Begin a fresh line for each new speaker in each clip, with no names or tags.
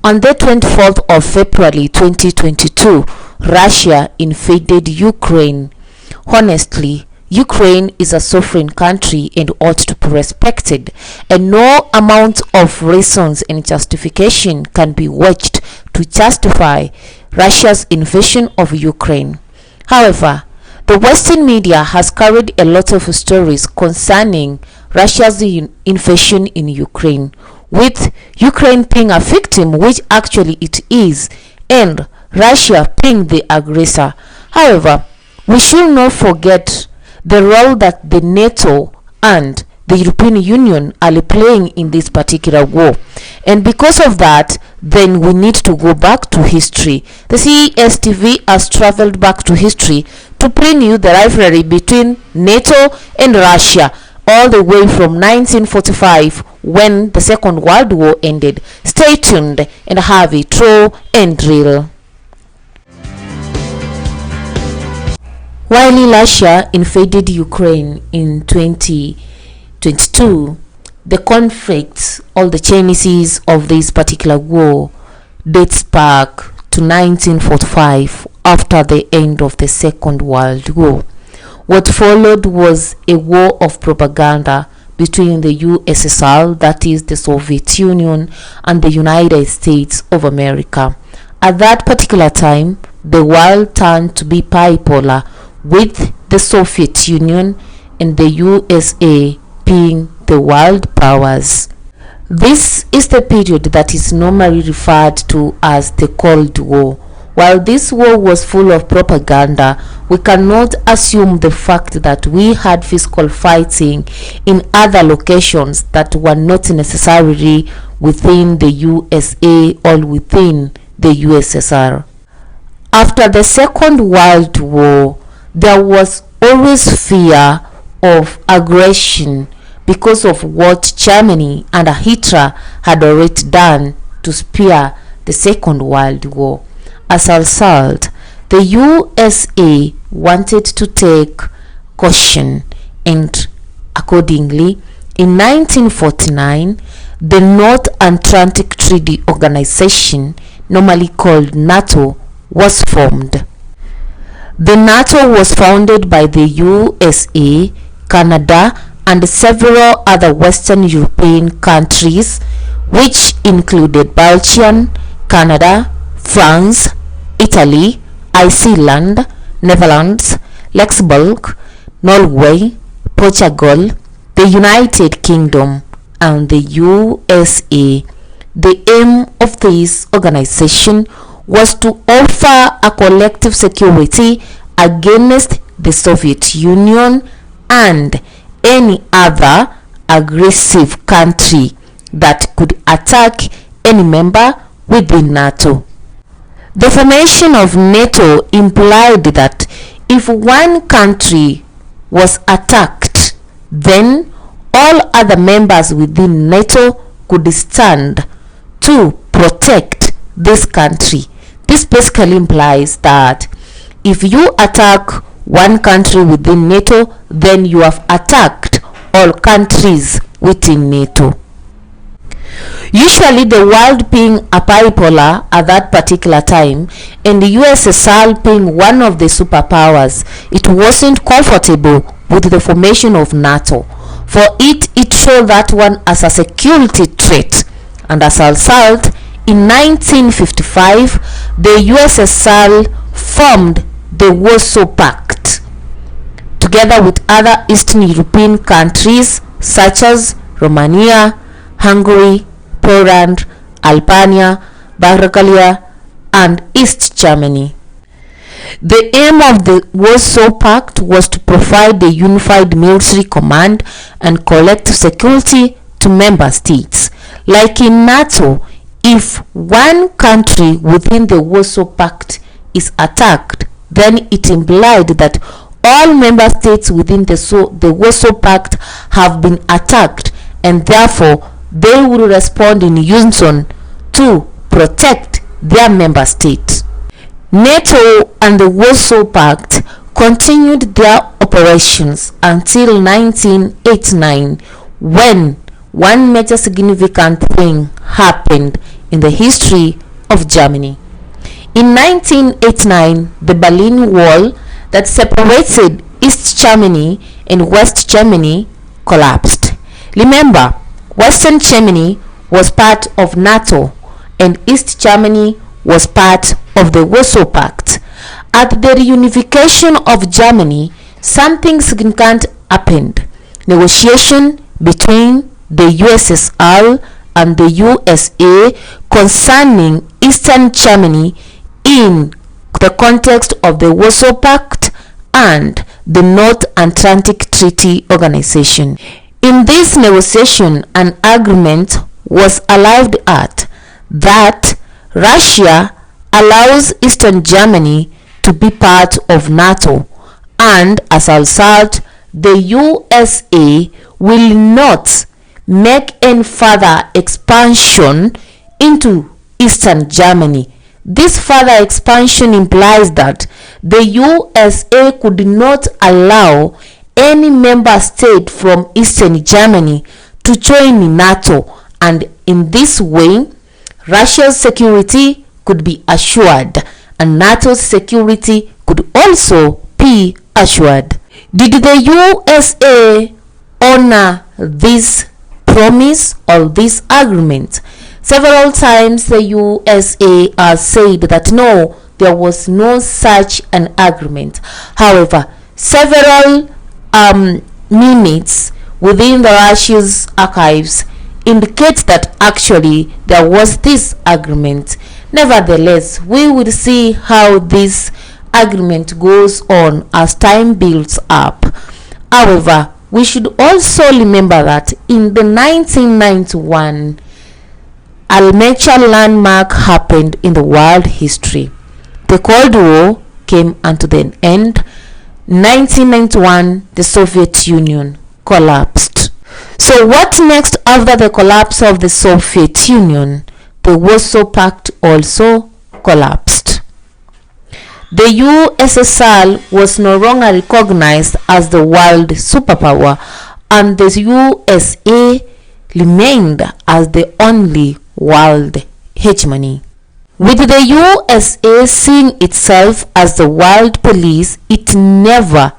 On the 24th of February 2022, Russia invaded Ukraine. Honestly, Ukraine is a sovereign country and ought to be respected, and no amount of reasons and justification can be wedged to justify Russia's invasion of Ukraine. However, the Western media has carried a lot of stories concerning Russia's invasion in Ukraine, with Ukraine being a victim, which actually it is, and Russia being the aggressor. However, we should not forget the role that the NATO and the European Union are playing in this particular war, and because of that, then we need to go back to history. The CSTV has traveled back to history to bring you the rivalry between NATO and Russia all the way from 1945, when the Second World War ended. Stay tuned and have a true and real. While Russia invaded Ukraine in 2022, the conflicts, all the genesis of this particular war dates back to 1945, after the end of the Second World War. What followed was a war of propaganda between the USSR, that is the Soviet Union, and the United States of America. At that particular time, the world turned to be bipolar, with the Soviet Union and the USA being the world powers. This is the period that is normally referred to as the Cold War. While this war was full of propaganda, we cannot assume the fact that we had physical fighting in other locations that were not necessarily within the USA or within the USSR. After the Second World War, there was always fear of aggression because of what Germany under Hitler had already done to spare the Second World War. As a result, the USA wanted to take caution, and accordingly, in 1949, the North Atlantic Treaty Organization, normally called NATO, was formed. The NATO was founded by the USA, Canada, and several other Western European countries, which included Belgium, Canada, France, Italy, Iceland, Netherlands, Luxembourg, Norway, Portugal, the United Kingdom, and the USA. The aim of this organization was to offer a collective security against the Soviet Union and any other aggressive country that could attack any member within NATO. The formation of NATO implied that if one country was attacked, then all other members within NATO could stand to protect this country. This basically implies that if you attack one country within NATO, then you have attacked all countries within NATO. Usually the world being a bipolar at that particular time, and the USSR being one of the superpowers, it wasn't comfortable with the formation of NATO. For it saw that one as a security threat, and as a result, in 1955, the USSR formed the Warsaw Pact, together with other Eastern European countries such as Romania, Hungary, Poland, Albania, Bulgaria, and East Germany. The aim of the Warsaw Pact was to provide a unified military command and collective security to member states. Like in NATO, if one country within the Warsaw Pact is attacked, then it implied that all member states within the Warsaw Pact have been attacked, and therefore they will respond in unison to protect their member states. NATO and the Warsaw Pact continued their operations until 1989, when one major significant thing happened in the history of Germany. In 1989, the Berlin Wall that separated East Germany and West Germany collapsed. Remember, Western Germany was part of NATO and East Germany was part of the Warsaw Pact. At the reunification of Germany, something significant happened. Negotiation between the USSR and the USA concerning Eastern Germany in the context of the Warsaw Pact and the North Atlantic Treaty Organization. In this negotiation, an agreement was arrived at that Russia allows Eastern Germany to be part of NATO, and as a result, the USA will not make any further expansion into Eastern Germany. This further expansion implies that the USA could not allow any member state from Eastern Germany to join NATO, and in this way, Russia's security could be assured and NATO's security could also be assured. Did the USA honor this promise or this agreement? Several times the USA has said that no, there was no such an agreement. However, several minutes within the Russia's archives indicates that actually there was this agreement. Nevertheless, we will see how this agreement goes on as time builds up. However, we should also remember that in the 1991, a major landmark happened in the world history. The Cold War came unto an end. 1991, the Soviet Union collapsed. So what next after the collapse of the Soviet Union? The Warsaw Pact also collapsed. The USSR was no longer recognized as the world superpower, and the USA remained as the only world hegemony. With the USA seeing itself as the world police, it never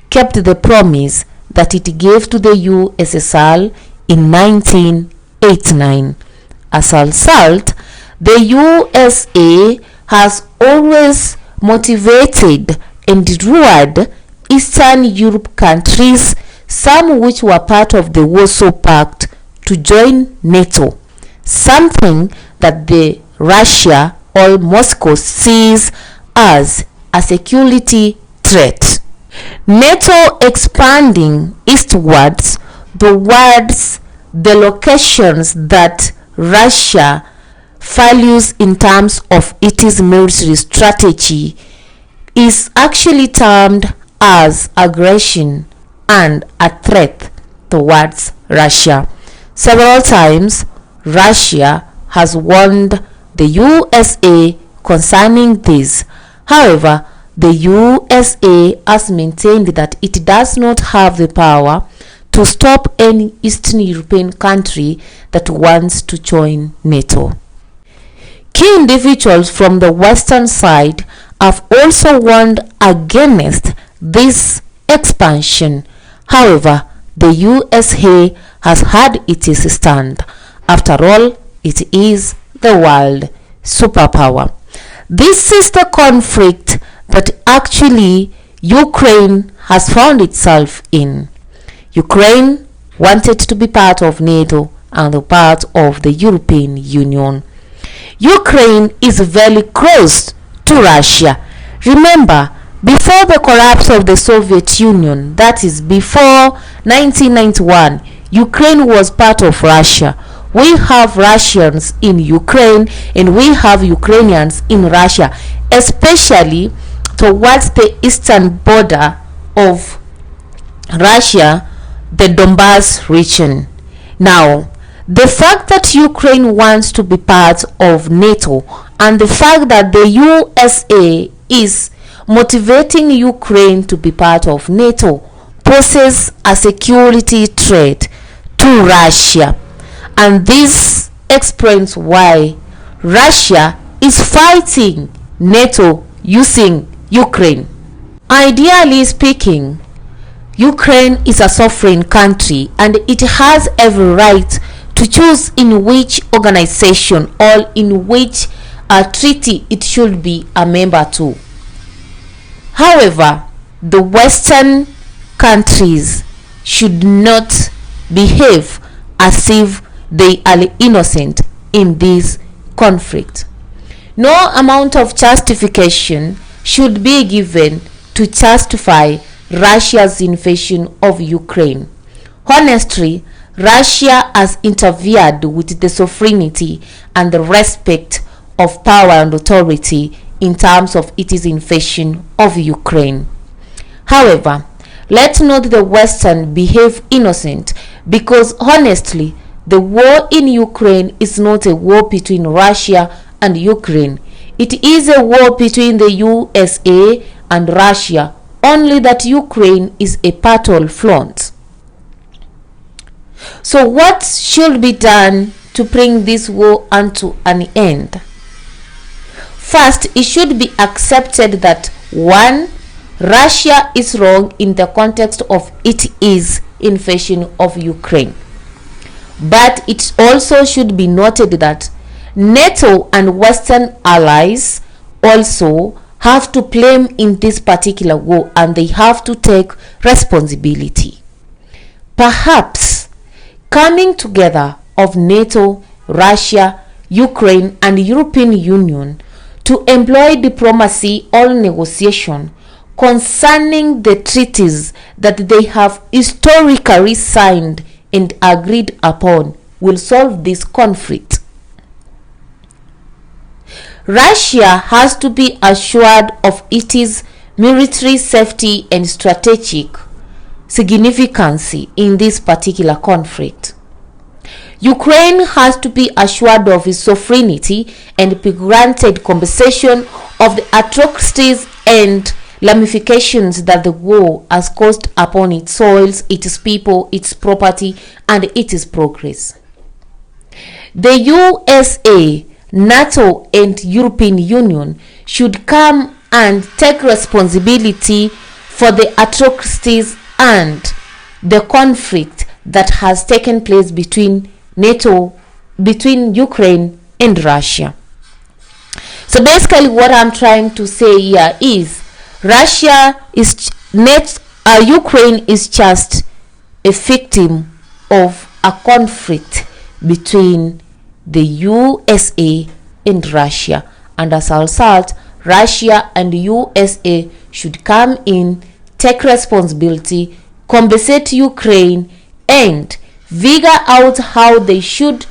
kept the promise that it gave to the USSR in 1989. As a result, the USA has always motivated and lured Eastern Europe countries, some which were part of the Warsaw Pact, to join NATO, something that the Russia or Moscow sees as a security threat. NATO expanding eastwards towards the locations that Russia values in terms of its military strategy is actually termed as aggression and a threat towards Russia. Several times, Russia has warned the USA concerning this. However, the USA has maintained that it does not have the power to stop any Eastern European country that wants to join NATO. Key individuals from the Western side have also warned against this expansion. However, the USA has had its stand. After all, it is the world superpower. This is the conflict that actually Ukraine has found itself in. Ukraine wanted to be part of NATO and a part of the European Union. Ukraine is very close to Russia. Remember, before the collapse of the Soviet Union, that is before 1991, Ukraine was part of Russia. We have Russians in Ukraine and we have Ukrainians in Russia, especially towards the eastern border of Russia, the Donbas region. Now, the fact that Ukraine wants to be part of NATO and the fact that the USA is motivating Ukraine to be part of NATO poses a security threat to Russia, and this explains why Russia is fighting NATO using Ukraine. Ideally speaking, Ukraine is a sovereign country and it has every right to choose in which organization or in which treaty it should be a member to. However, the Western countries should not behave as if they are innocent in this conflict. No amount of justification should be given to justify Russia's invasion of Ukraine. Honestly, Russia has interfered with the sovereignty and the respect of power and authority in terms of its invasion of Ukraine. However, let's not the Western behave innocent, because honestly, the war in Ukraine is not a war between Russia and Ukraine. It is a war between the USA and Russia, only that Ukraine is a battlefront. So what should be done to bring this war unto an end? First, it should be accepted that 1. Russia is wrong in the context of its invasion of Ukraine. But it also should be noted that NATO and Western allies also have to play in this particular war, and they have to take responsibility. Perhaps coming together of NATO, Russia, Ukraine and European Union to employ diplomacy or negotiation concerning the treaties that they have historically signed and agreed upon will solve this conflict. Russia has to be assured of its military safety and strategic significance in this particular conflict. Ukraine has to be assured of its sovereignty and be granted compensation of the atrocities and ramifications that the war has caused upon its soils, its people, its property, and its progress. The USA, NATO, and European Union should come and take responsibility for the atrocities and the conflict that has taken place between Ukraine and Russia. So basically what I'm trying to say here is Ukraine is just a victim of a conflict between the USA and Russia, and as a result, Russia and USA should come in, take responsibility, compensate Ukraine, and figure out how they should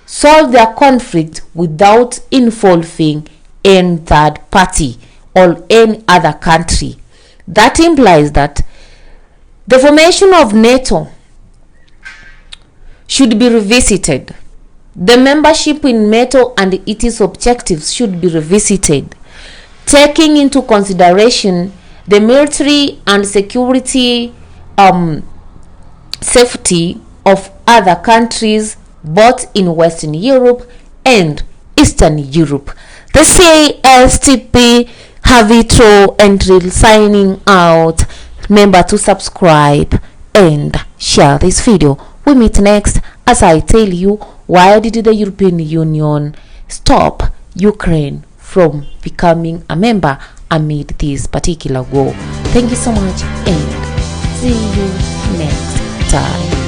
solve their conflict without involving any third party or any other country. That implies that the formation of NATO should be revisited. The membership in NATO and its objectives should be revisited, taking into consideration the military and security safety of other countries both in Western Europe and Eastern Europe. The CSTP Havitro and Real signing out. Remember to subscribe and share this video. We meet next as I tell you why did the European Union stop Ukraine from becoming a member amid this particular war. Thank you so much and see you next time.